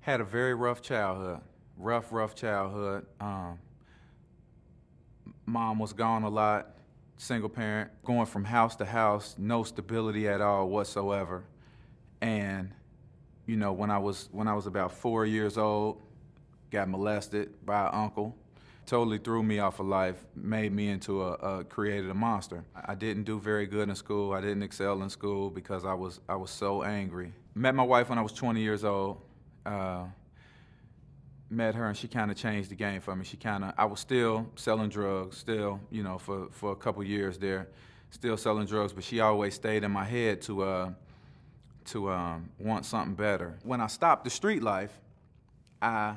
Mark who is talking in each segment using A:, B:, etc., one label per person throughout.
A: Had a very rough childhood. Rough childhood. Mom was gone a lot, single parent, going from house to house, no stability at all whatsoever. And when I was about 4 years old, got molested by an uncle. Totally threw me off of life, made me into created a monster. I didn't do very good in school. I didn't excel in school because I was so angry. Met my wife when I was 20 years old. Met her and she kind of changed the game for me. I was still selling drugs, still, for a couple years there, still selling drugs, but she always stayed in my head to want something better. When I stopped the street life, I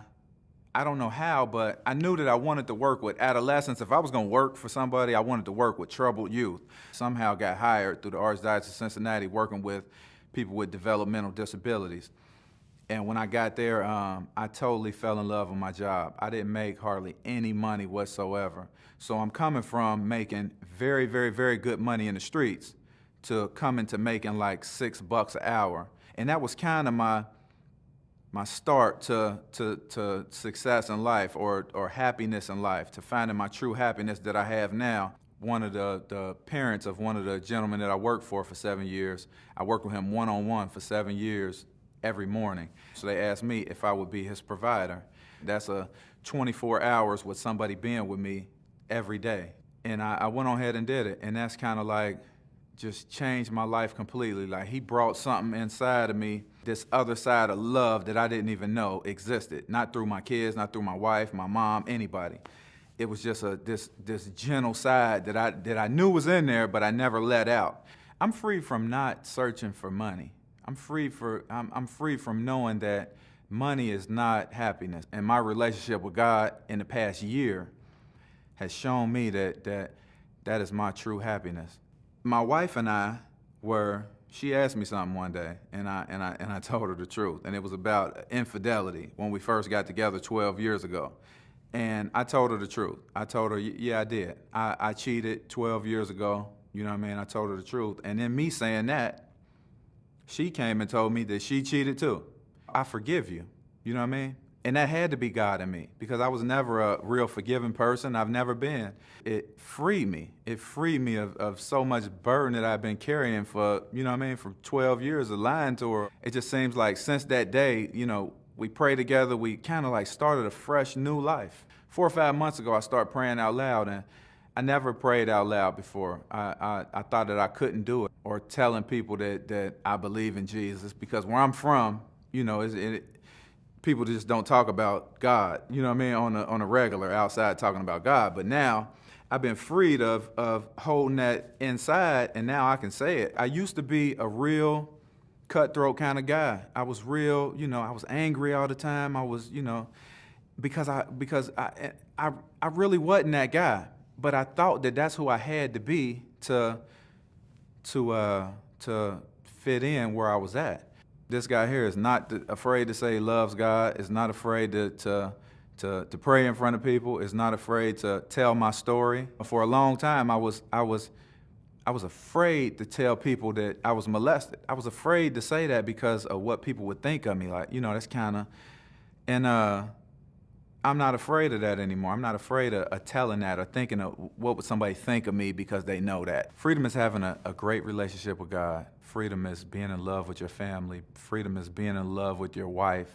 A: don't know how, but I knew that I wanted to work with adolescents. If I was gonna work for somebody, I wanted to work with troubled youth. Somehow got hired through the Archdiocese of Cincinnati working with people with developmental disabilities. And when I got there, I totally fell in love with my job. I didn't make hardly any money whatsoever. So I'm coming from making very, very, very good money in the streets to coming to making like $6 an hour. And that was kind of my start to success in life or happiness in life, to finding my true happiness that I have now. One of the parents of one of the gentlemen that I worked for 7 years, I worked with him one-on-one for 7 years every morning. So they asked me if I would be his provider. That's 24 hours with somebody being with me every day. And I went on ahead and did it. And that's kind of like just changed my life completely. Like he brought something inside of me, this other side of love that I didn't even know existed. Not through my kids, not through my wife, my mom, anybody. It was just this gentle side that I knew was in there, but I never let out. I'm free from not searching for money. I'm free from knowing that money is not happiness. And my relationship with God in the past year has shown me that is my true happiness. My wife and I she asked me something one day, and I told her the truth, and it was about infidelity when we first got together 12 years ago. And I told her the truth. I told her, yeah, I did. I cheated 12 years ago, you know what I mean? I told her the truth. And in me saying that, she came and told me that she cheated too. I forgive you, you know what I mean? And that had to be God in me, because I was never a real forgiving person. I've never been. It freed me. It freed me of so much burden that I've been carrying for, you know what I mean, for 12 years of lying to her. It just seems like since that day, we prayed together, we kind of like started a fresh new life. 4 or 5 months ago, I started praying out loud, and I never prayed out loud before. I thought that I couldn't do it, or telling people that I believe in Jesus, because where I'm from, people just don't talk about God, you know what I mean, on a regular, outside talking about God. But now I've been freed of holding that inside, and now I can say it. I used to be a real cutthroat kind of guy. I was real, I was angry all the time. I was, because I really wasn't that guy. But I thought that that's who I had to be to fit in where I was at. This guy here is not afraid to say he loves God, is not afraid to pray in front of people, is not afraid to tell my story. For a long time, I was afraid to tell people that I was molested. I was afraid to say that because of what people would think of me. Like, that's kind of, and I'm not afraid of that anymore. I'm not afraid of telling that or thinking of what would somebody think of me because they know that. Freedom is having a great relationship with God. Freedom is being in love with your family. Freedom is being in love with your wife.